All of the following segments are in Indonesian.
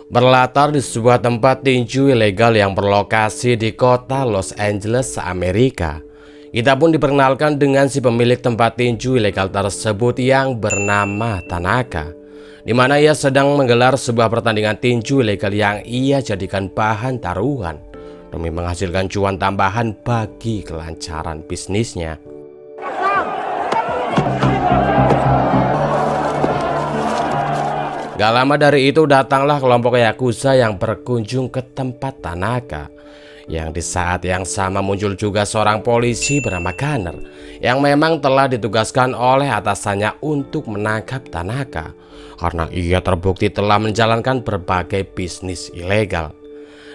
Berlatar di sebuah tempat tinju ilegal yang berlokasi di kota Los Angeles, Amerika. Kita pun diperkenalkan dengan si pemilik tempat tinju ilegal tersebut yang bernama Tanaka, di mana ia sedang menggelar sebuah pertandingan tinju ilegal yang ia jadikan bahan taruhan demi menghasilkan cuan tambahan bagi kelancaran bisnisnya. Gak lama dari itu datanglah kelompok Yakuza yang berkunjung ke tempat Tanaka. Yang di saat yang sama muncul juga seorang polisi bernama Gunner yang memang telah ditugaskan oleh atasannya untuk menangkap Tanaka karena ia terbukti telah menjalankan berbagai bisnis ilegal.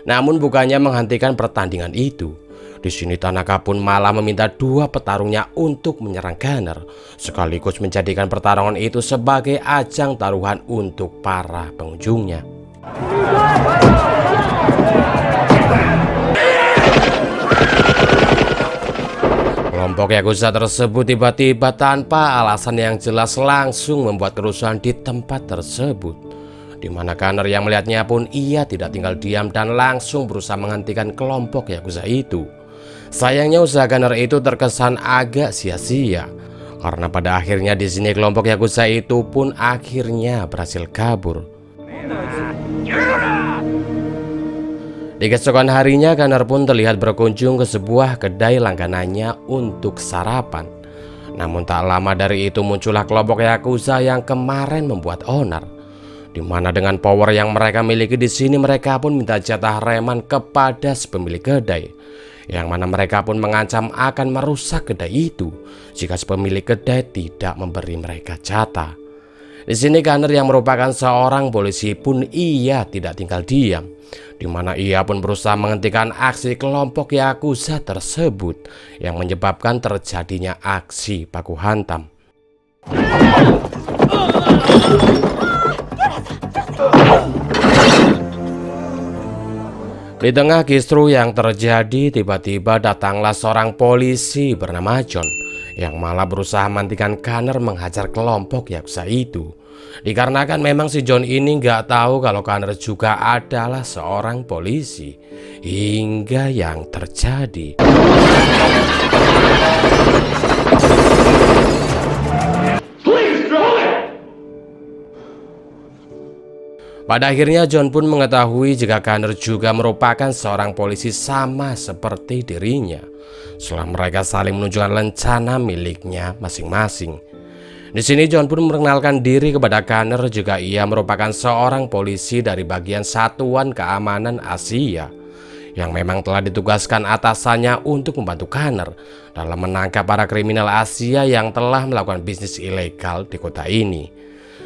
Namun bukannya menghentikan pertandingan itu, di sini Tanaka pun malah meminta dua petarungnya untuk menyerang Gunner, sekaligus menjadikan pertarungan itu sebagai ajang taruhan untuk para pengunjungnya. Kelompok Yakuza tersebut tiba-tiba tanpa alasan yang jelas langsung membuat kerusuhan di tempat tersebut, di mana Gunner yang melihatnya pun ia tidak tinggal diam dan langsung berusaha menghentikan kelompok Yakuza itu. Sayangnya usaha Gunner itu terkesan agak sia-sia karena pada akhirnya di sini kelompok Yakuza itu pun akhirnya berhasil kabur. Di keesokan harinya Gunner pun terlihat berkunjung ke sebuah kedai langganannya untuk sarapan. Namun tak lama dari itu muncullah kelompok Yakuza yang kemarin membuat onar, di mana dengan power yang mereka miliki di sini mereka pun minta jatah reman kepada si pemilik kedai, yang mana mereka pun mengancam akan merusak kedai itu jika si pemilik kedai tidak memberi mereka jatah. Di sini Gunner yang merupakan seorang polisi pun ia tidak tinggal diam, di mana ia pun berusaha menghentikan aksi kelompok Yakuza tersebut yang menyebabkan terjadinya aksi baku hantam. Di tengah kisru yang terjadi, tiba-tiba datanglah seorang polisi bernama John yang malah berusaha menghentikan Gunner menghajar kelompok Yakuza itu. Dikarenakan memang si John ini nggak tahu kalau Gunner juga adalah seorang polisi. Hingga yang terjadi, pada akhirnya John pun mengetahui jika Gunner juga merupakan seorang polisi sama seperti dirinya. Setelah mereka saling menunjukkan rencana miliknya masing-masing. Di sini John pun memperkenalkan diri kepada Gunner jika ia merupakan seorang polisi dari bagian Satuan Keamanan Asia yang memang telah ditugaskan atasannya untuk membantu Gunner dalam menangkap para kriminal Asia yang telah melakukan bisnis ilegal di kota ini.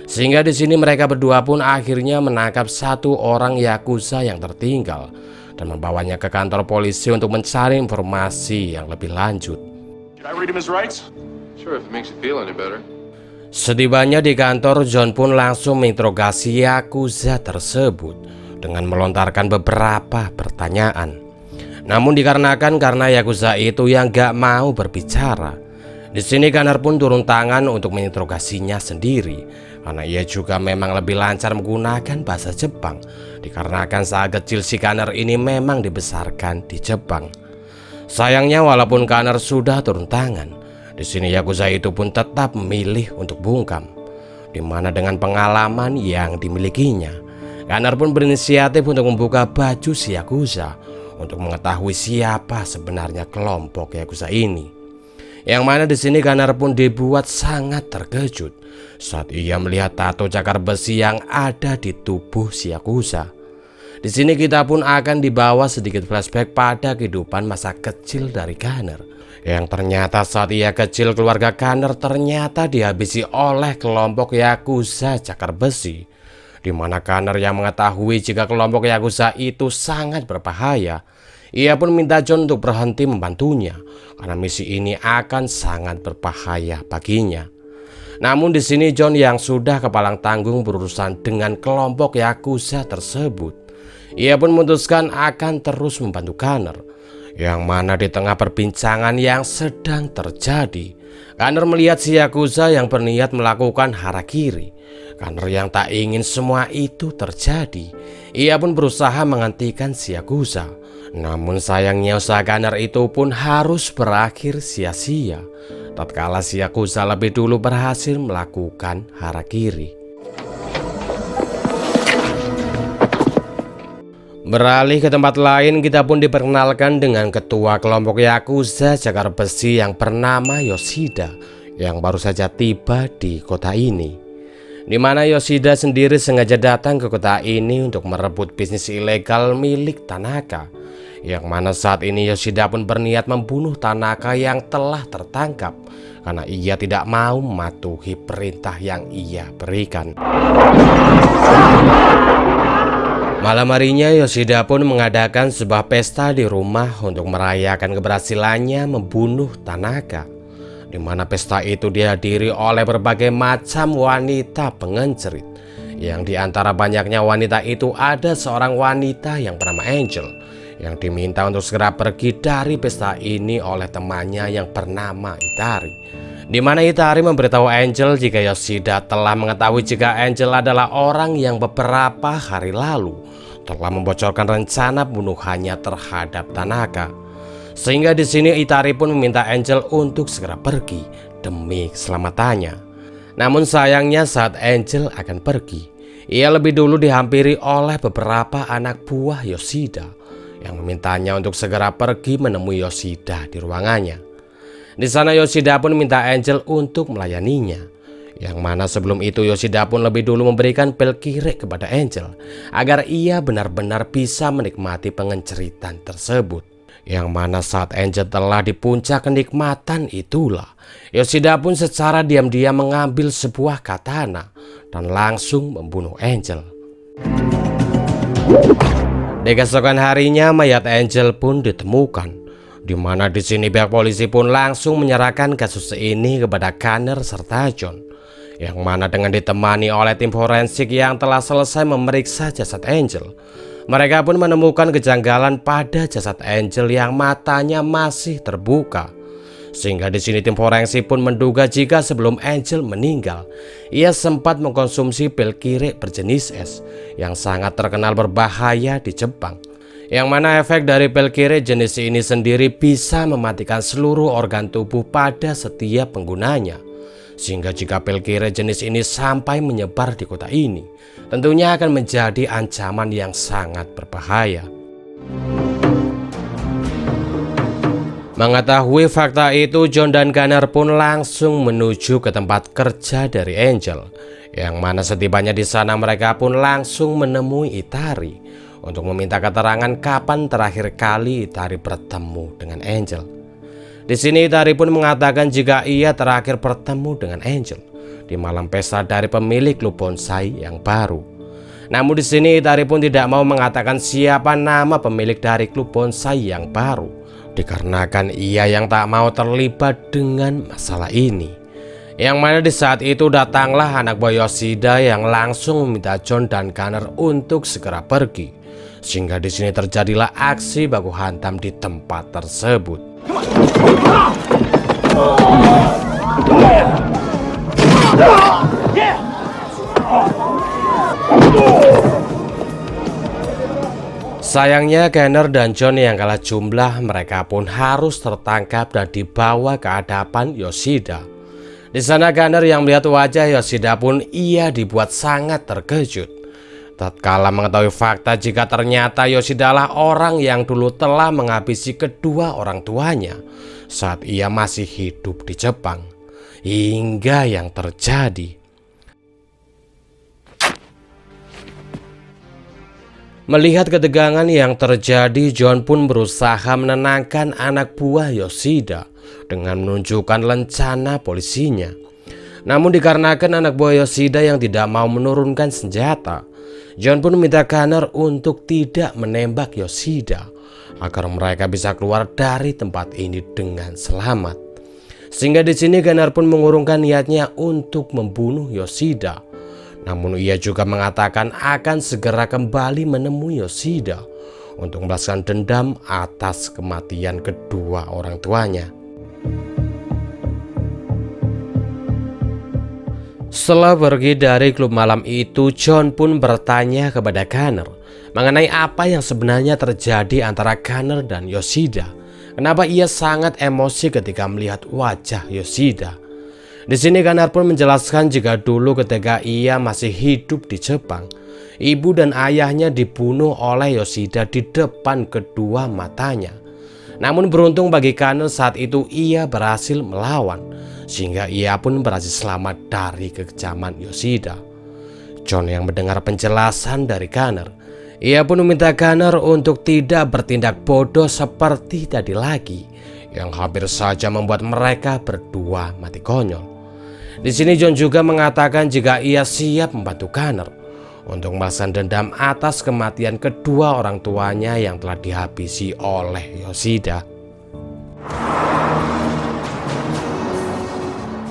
Sehingga di sini mereka berdua pun akhirnya menangkap satu orang Yakuza yang tertinggal dan membawanya ke kantor polisi untuk mencari informasi yang lebih lanjut. Setibanya di kantor, John pun langsung menginterogasi Yakuza tersebut dengan melontarkan beberapa pertanyaan. Namun karena Yakuza itu yang gak mau berbicara, di sini Gunner pun turun tangan untuk menginterogasinya sendiri, karena ia juga memang lebih lancar menggunakan bahasa Jepang, dikarenakan saat kecil si Gunner ini memang dibesarkan di Jepang. Sayangnya walaupun Gunner sudah turun tangan, di sini Yakuza itu pun tetap memilih untuk bungkam, di mana dengan pengalaman yang dimilikinya, Gunner pun berinisiatif untuk membuka baju si Yakuza untuk mengetahui siapa sebenarnya kelompok Yakuza ini. Yang mana di sini Gunner pun dibuat sangat terkejut saat ia melihat tato cakar besi yang ada di tubuh si Yakuza. Di sini kita pun akan dibawa sedikit flashback pada kehidupan masa kecil dari Gunner, yang ternyata saat ia kecil keluarga Gunner ternyata dihabisi oleh kelompok Yakuza cakar besi, di mana Gunner yang mengetahui jika kelompok Yakuza itu sangat berbahaya, ia pun minta John untuk berhenti membantunya karena misi ini akan sangat berbahaya baginya. Namun di sini John yang sudah kepalang tanggung berurusan dengan kelompok Yakuza tersebut, ia pun memutuskan akan terus membantu Gunner, yang mana di tengah perbincangan yang sedang terjadi, Kanner melihat si Yakuza yang berniat melakukan harakiri. Kanner yang tak ingin semua itu terjadi. Ia pun berusaha menghentikan si Yakuza. Namun sayangnya usaha Kanner itu pun harus berakhir sia-sia tatkala si Yakuza lebih dulu berhasil melakukan harakiri. Beralih ke tempat lain, kita pun diperkenalkan dengan ketua kelompok Yakuza Jagar Besi yang bernama Yoshida, yang baru saja tiba di kota ini. Di mana Yoshida sendiri sengaja datang ke kota ini untuk merebut bisnis ilegal milik Tanaka. Yang mana saat ini Yoshida pun berniat membunuh Tanaka yang telah tertangkap karena ia tidak mau mematuhi perintah yang ia berikan. Malam harinya Yoshida pun mengadakan sebuah pesta di rumah untuk merayakan keberhasilannya membunuh Tanaka. Di mana pesta itu dihadiri oleh berbagai macam wanita pengencerit. Yang di antara banyaknya wanita itu ada seorang wanita yang bernama Angel, yang diminta untuk segera pergi dari pesta ini oleh temannya yang bernama Itari. Di mana Itari memberitahu Angel jika Yoshida telah mengetahui jika Angel adalah orang yang beberapa hari lalu telah membocorkan rencana pembunuhannya terhadap Tanaka. Sehingga di sini Itari pun meminta Angel untuk segera pergi demi keselamatannya. Namun sayangnya saat Angel akan pergi, ia lebih dulu dihampiri oleh beberapa anak buah Yoshida yang memintanya untuk segera pergi menemui Yoshida di ruangannya. Di sana Yoshida pun minta Angel untuk melayaninya. Yang mana sebelum itu Yoshida pun lebih dulu memberikan pil kirek kepada Angel agar ia benar-benar bisa menikmati pengenceritan tersebut. Yang mana saat Angel telah di puncak kenikmatan itulah, Yoshida pun secara diam-diam mengambil sebuah katana dan langsung membunuh Angel. Di keesokan harinya mayat Angel pun ditemukan. Di mana di sini pihak polisi pun langsung menyerahkan kasus ini kepada Kanner serta John. Yang mana dengan ditemani oleh tim forensik yang telah selesai memeriksa jasad Angel, mereka pun menemukan kejanggalan pada jasad Angel yang matanya masih terbuka. Sehingga di sini tim forensik pun menduga jika sebelum Angel meninggal, ia sempat mengkonsumsi pil kirek berjenis es yang sangat terkenal berbahaya di Jepang. Yang mana efek dari pil kirek jenis ini sendiri bisa mematikan seluruh organ tubuh pada setiap penggunanya. Sehingga jika pil kirek jenis ini sampai menyebar di kota ini, tentunya akan menjadi ancaman yang sangat berbahaya. Mengetahui fakta itu, John dan Kanner pun langsung menuju ke tempat kerja dari Angel. Yang mana setibanya di sana mereka pun langsung menemui Itari untuk meminta keterangan kapan terakhir kali Itari bertemu dengan Angel. Di sini Itari pun mengatakan jika ia terakhir bertemu dengan Angel di malam pesta dari pemilik klub bonsai yang baru. Namun di sini Itari pun tidak mau mengatakan siapa nama pemilik dari klub bonsai yang baru, dikarenakan ia yang tak mau terlibat dengan masalah ini. Yang mana di saat itu datanglah anak buah Yoshida yang langsung meminta John dan Kanner untuk segera pergi. Sehingga di sini terjadilah aksi baku hantam di tempat tersebut. Sayangnya Kanner dan John yang kalah jumlah, mereka pun harus tertangkap dan dibawa ke hadapan Yoshida. Di sana Kanner yang melihat wajah Yoshida pun ia dibuat sangat terkejut tatkala mengetahui fakta jika ternyata Yoshida lah orang yang dulu telah menghabisi kedua orang tuanya saat ia masih hidup di Jepang. Hingga yang terjadi, melihat ketegangan yang terjadi, John pun berusaha menenangkan anak buah Yoshida dengan menunjukkan lencana polisinya. Namun dikarenakan anak buah Yoshida yang tidak mau menurunkan senjata, John pun meminta Kanner untuk tidak menembak Yoshida agar mereka bisa keluar dari tempat ini dengan selamat. Sehingga di sini Kanner pun mengurungkan niatnya untuk membunuh Yoshida. Namun ia juga mengatakan akan segera kembali menemui Yoshida untuk membalaskan dendam atas kematian kedua orang tuanya. Setelah pergi dari klub malam itu, John pun bertanya kepada Connor mengenai apa yang sebenarnya terjadi antara Connor dan Yoshida. Kenapa ia sangat emosi ketika melihat wajah Yoshida. Di sini Connor pun menjelaskan jika dulu ketika ia masih hidup di Jepang, ibu dan ayahnya dibunuh oleh Yoshida di depan kedua matanya. Namun beruntung bagi Connor saat itu ia berhasil melawan, sehingga ia pun berhasil selamat dari kekejaman Yoshida. John yang mendengar penjelasan dari Connor, ia pun meminta Connor untuk tidak bertindak bodoh seperti tadi lagi, yang hampir saja membuat mereka berdua mati konyol. Di sini John juga mengatakan jika ia siap membantu Connor untuk membalaskan dendam atas kematian kedua orang tuanya yang telah dihabisi oleh Yoshida.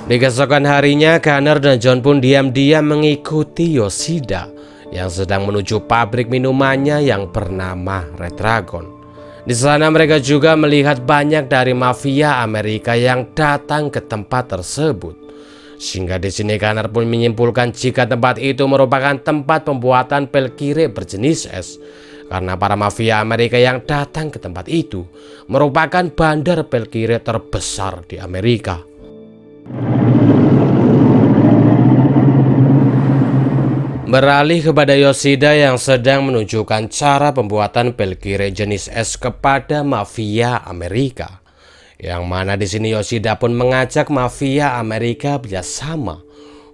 Di keesokan harinya, Connor dan John pun diam-diam mengikuti Yoshida yang sedang menuju pabrik minumannya yang bernama Red Dragon. Di sana mereka juga melihat banyak dari mafia Amerika yang datang ke tempat tersebut. Sehingga di sini Connor pun menyimpulkan jika tempat itu merupakan tempat pembuatan pil kire berjenis es. Karena para mafia Amerika yang datang ke tempat itu merupakan bandar pil kire terbesar di Amerika. Beralih kepada Yoshida yang sedang menunjukkan cara pembuatan pil kire jenis es kepada mafia Amerika. Yang mana di sini Yoshida pun mengajak mafia Amerika bekerjasama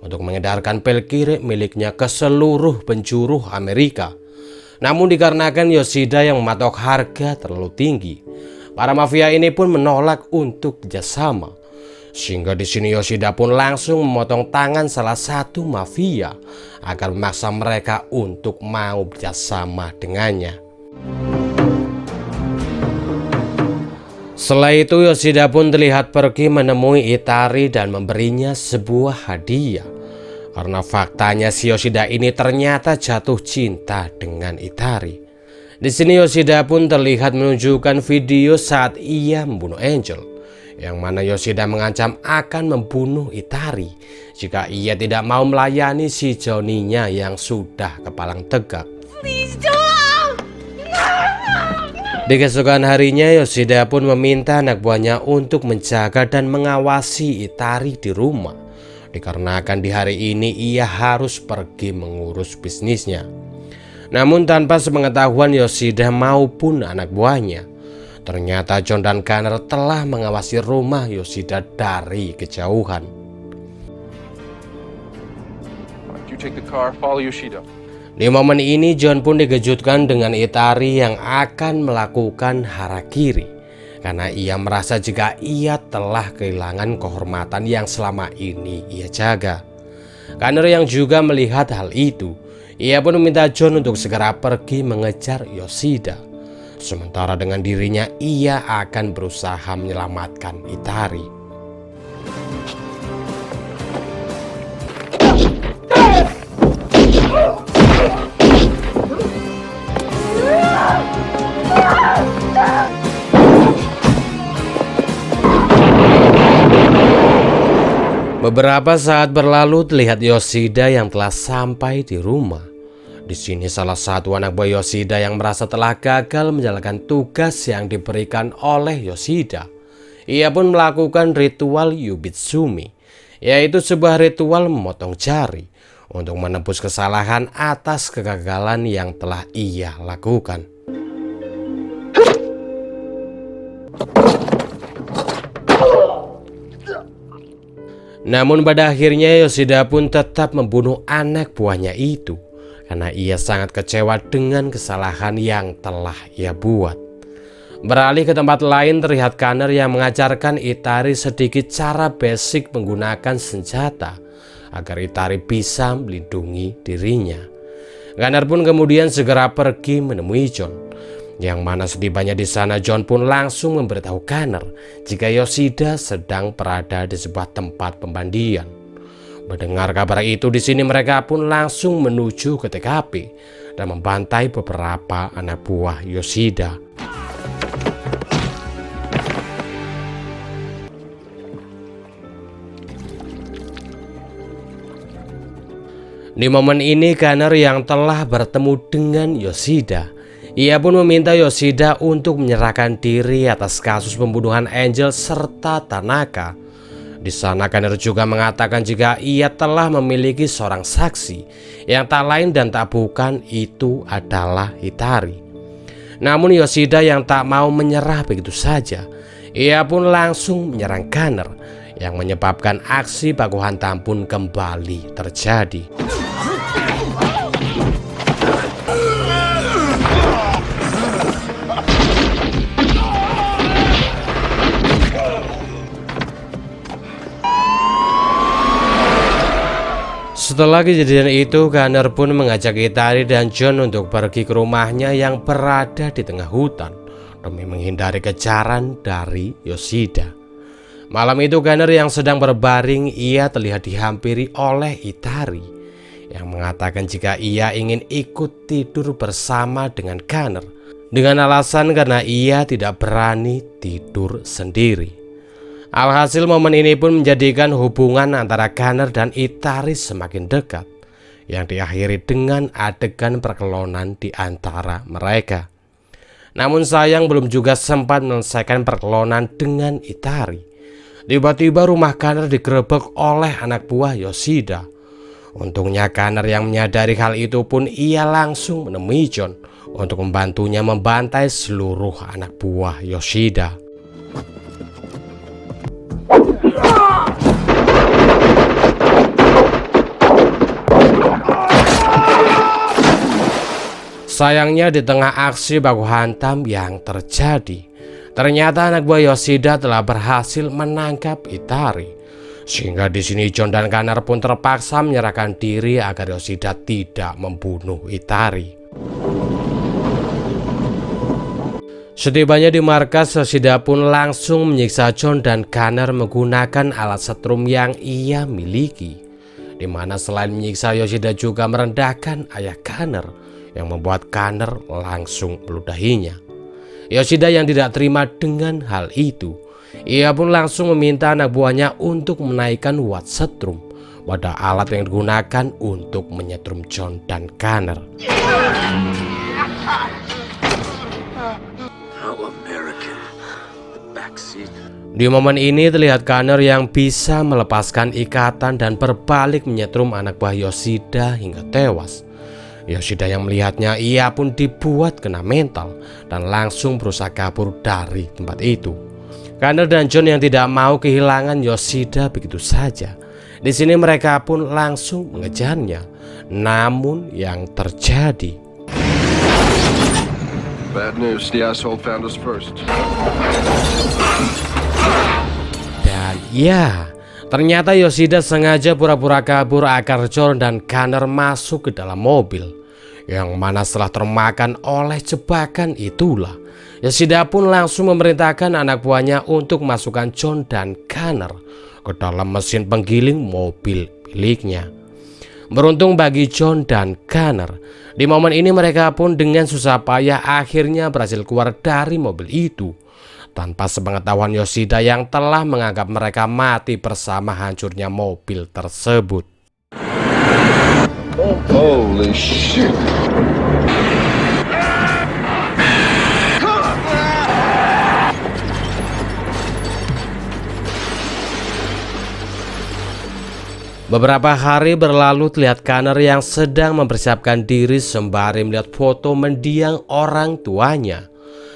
untuk mengedarkan pil kire miliknya ke seluruh penjuru Amerika. Namun dikarenakan Yoshida yang mematok harga terlalu tinggi, para mafia ini pun menolak untuk bekerjasama. Sehingga di sini Yoshida pun langsung memotong tangan salah satu mafia agar memaksa mereka untuk mau bekerjasama dengannya. Setelah itu Yoshida pun terlihat pergi menemui Itari dan memberinya sebuah hadiah. Karena faktanya si Yoshida ini ternyata jatuh cinta dengan Itari. Di sini Yoshida pun terlihat menunjukkan video saat ia membunuh Angel, yang mana Yoshida mengancam akan membunuh Itari jika ia tidak mau melayani si Johnny-nya yang sudah kepalang tegak. Di keesokan harinya Yoshida pun meminta anak buahnya untuk menjaga dan mengawasi Itari di rumah, dikarenakan di hari ini ia harus pergi mengurus bisnisnya. Namun tanpa sepengetahuan Yoshida maupun anak buahnya, ternyata John dan Connor telah mengawasi rumah Yoshida dari kejauhan. Di momen ini John pun dikejutkan dengan Itari yang akan melakukan harakiri, karena ia merasa jika ia telah kehilangan kehormatan yang selama ini ia jaga. Connor yang juga melihat hal itu, ia pun meminta John untuk segera pergi mengejar Yoshida. Sementara dengan dirinya ia akan berusaha menyelamatkan Itari. Beberapa saat berlalu terlihat Yoshida yang telah sampai di rumah. Di sini salah satu anak buah Yoshida yang merasa telah gagal menjalankan tugas yang diberikan oleh Yoshida. Ia pun melakukan ritual Yubitsumi, yaitu sebuah ritual memotong jari untuk menebus kesalahan atas kegagalan yang telah ia lakukan. Namun pada akhirnya Yoshida pun tetap membunuh anak buahnya itu karena ia sangat kecewa dengan kesalahan yang telah ia buat. Beralih ke tempat lain terlihat Connor yang mengajarkan Itari sedikit cara basic menggunakan senjata agar Itari bisa melindungi dirinya. Connor pun kemudian segera pergi menemui John, yang mana setibanya di sana John pun langsung memberitahu Connor jika Yoshida sedang berada di sebuah tempat pembandian. Mendengar kabar itu, di sini mereka pun langsung menuju ke TKP dan membantai beberapa anak buah Yoshida. Di momen ini Kanner yang telah bertemu dengan Yoshida, ia pun meminta Yoshida untuk menyerahkan diri atas kasus pembunuhan Angel serta Tanaka. Di sana Kanner juga mengatakan jika ia telah memiliki seorang saksi yang tak lain dan tak bukan itu adalah Hitari. Namun Yoshida yang tak mau menyerah begitu saja, ia pun langsung menyerang Kanner yang menyebabkan aksi baku hantam pun kembali terjadi. Setelah kejadian itu, Kanner pun mengajak Hitari dan John untuk pergi ke rumahnya yang berada di tengah hutan demi menghindari kejaran dari Yoshida. Malam itu Kanner yang sedang berbaring, ia terlihat dihampiri oleh Hitari yang mengatakan jika ia ingin ikut tidur bersama dengan Kanner dengan alasan karena ia tidak berani tidur sendiri. Alhasil momen ini pun menjadikan hubungan antara Kanner dan Hitari semakin dekat, yang diakhiri dengan adegan perkelonan di antara mereka. Namun sayang belum juga sempat menyelesaikan perkelonan dengan Hitari. Tiba-tiba rumah Kanner digerebek oleh anak buah Yoshida. Untungnya Kanner yang menyadari hal itu pun ia langsung menemui John untuk membantunya membantai seluruh anak buah Yoshida. Sayangnya di tengah aksi baku hantam yang terjadi, ternyata anak buah Yoshida telah berhasil menangkap Hitari. Sehingga di sini John dan Kanner pun terpaksa menyerahkan diri agar Yoshida tidak membunuh Hitari. Setibanya di markas, Yoshida pun langsung menyiksa John dan Kanner menggunakan alat setrum yang ia miliki, di mana selain menyiksa, Yoshida juga merendahkan ayah Kanner yang membuat Kanner langsung meludahinya. Yoshida yang tidak terima dengan hal itu, ia pun langsung meminta anak buahnya untuk menaikkan watt setrum pada alat yang digunakan untuk menyetrum John dan Kanner. Di momen ini terlihat Kanner yang bisa melepaskan ikatan dan berbalik menyetrum anak buah Yoshida hingga tewas. Yoshida yang melihatnya, ia pun dibuat kena mental dan langsung berusaha kabur dari tempat itu. Kanner dan John yang tidak mau kehilangan Yoshida begitu saja. Di sini mereka pun langsung mengejarnya. Namun yang terjadi, bad news, the asshole found us first. Dan ya, ternyata Yoshida sengaja pura-pura kabur agar John dan Kanner masuk ke dalam mobil. Yang mana setelah termakan oleh jebakan itulah, Yoshida pun langsung memerintahkan anak buahnya untuk masukkan John dan Kanner ke dalam mesin penggiling mobil miliknya. Beruntung bagi John dan Kanner, di momen ini mereka pun dengan susah payah akhirnya berhasil keluar dari mobil itu tanpa sepengetahuan Yoshida yang telah menganggap mereka mati bersama hancurnya mobil tersebut. Holy shit. Beberapa hari berlalu, terlihat Kanner yang sedang mempersiapkan diri sembari melihat foto mendiang orang tuanya.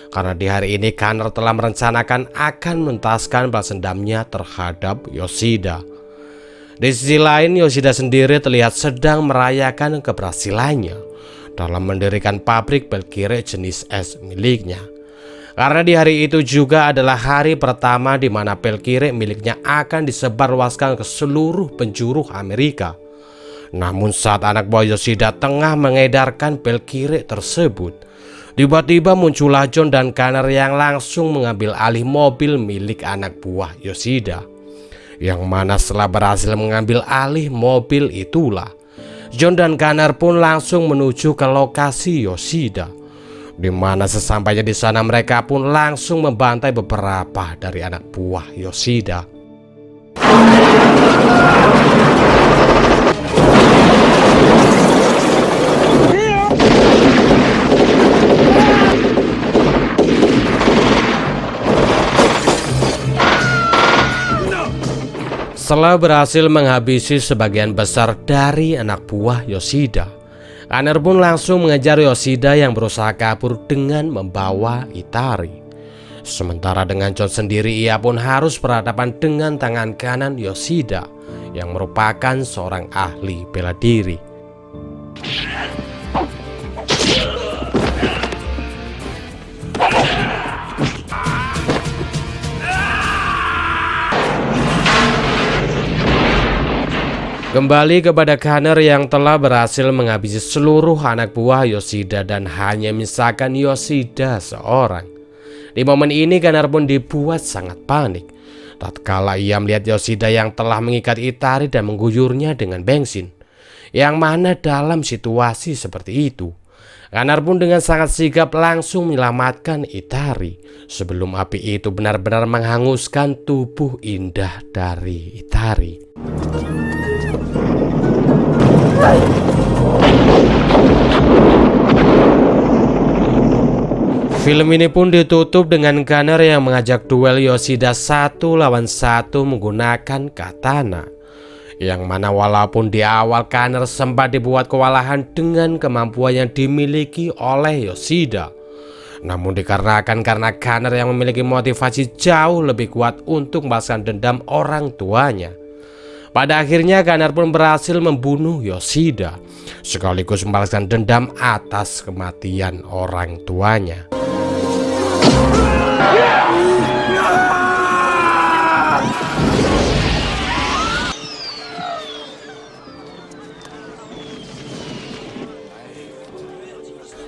Karena di hari ini Kanner telah merencanakan akan menuntaskan balas dendamnya terhadap Yoshida. Di sisi lain, Yoshida sendiri terlihat sedang merayakan keberhasilannya dalam mendirikan pabrik bel kirek jenis es miliknya. Karena di hari itu juga adalah hari pertama di mana bel kirek miliknya akan disebarluaskan ke seluruh penjuru Amerika. Namun saat anak buah Yoshida tengah mengedarkan bel kirek tersebut, tiba-tiba muncullah John dan Kanner yang langsung mengambil alih mobil milik anak buah Yoshida. Yang mana setelah berhasil mengambil alih mobil itulah, John dan Kanner pun langsung menuju ke lokasi Yoshida. Di mana sesampainya di sana mereka pun langsung membantai beberapa dari anak buah Yoshida. Setelah berhasil menghabisi sebagian besar dari anak buah Yoshida, Connor pun langsung mengejar Yoshida yang berusaha kabur dengan membawa Itari. Sementara dengan John sendiri, ia pun harus berhadapan dengan tangan kanan Yoshida yang merupakan seorang ahli bela diri. Kembali kepada Connor yang telah berhasil menghabisi seluruh anak buah Yoshida dan hanya menyisakan Yoshida seorang. Di momen ini Connor pun dibuat sangat panik tatkala ia melihat Yoshida yang telah mengikat Itari dan mengguyurnya dengan bensin. Yang mana dalam situasi seperti itu, Connor pun dengan sangat sigap langsung menyelamatkan Itari sebelum api itu benar-benar menghanguskan tubuh indah dari Itari. Film ini pun ditutup dengan Connor yang mengajak duel Yoshida 1 lawan 1 menggunakan katana. Yang mana walaupun di awal Connor sempat dibuat kewalahan dengan kemampuan yang dimiliki oleh Yoshida, namun dikarenakan karena Connor yang memiliki motivasi jauh lebih kuat untuk membalaskan dendam orang tuanya, pada akhirnya Connor pun berhasil membunuh Yoshida sekaligus membalaskan dendam atas kematian orang tuanya.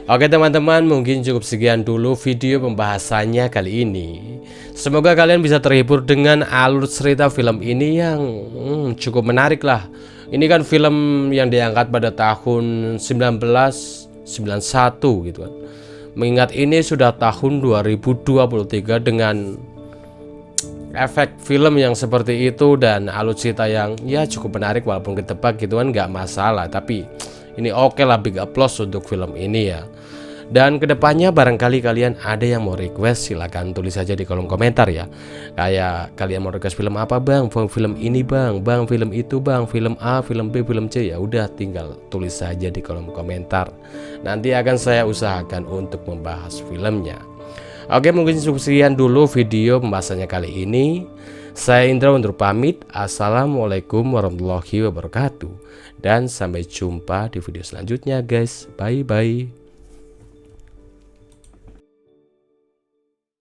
Oke teman-teman, mungkin cukup sekian dulu video pembahasannya kali ini. Semoga kalian bisa terhibur dengan alur cerita film ini yang cukup menarik lah. Ini kan film yang diangkat pada tahun 1991 gitu kan. Mengingat ini sudah tahun 2023 dengan efek film yang seperti itu dan alur cerita yang ya cukup menarik walaupun ketebak gitu kan nggak masalah. Tapi ini oke lah, big applause untuk film ini ya. Dan kedepannya barangkali kalian ada yang mau request, silahkan tulis saja di kolom komentar ya. Kayak kalian mau request film apa bang, film ini bang, film itu bang, film A, film B, film C, ya udah tinggal tulis saja di kolom komentar. Nanti akan saya usahakan untuk membahas filmnya. Oke, mungkin cukup sekian dulu video pembahasannya kali ini. Saya Indra undur pamit. Assalamualaikum warahmatullahi wabarakatuh. Dan sampai jumpa di video selanjutnya guys. Bye bye.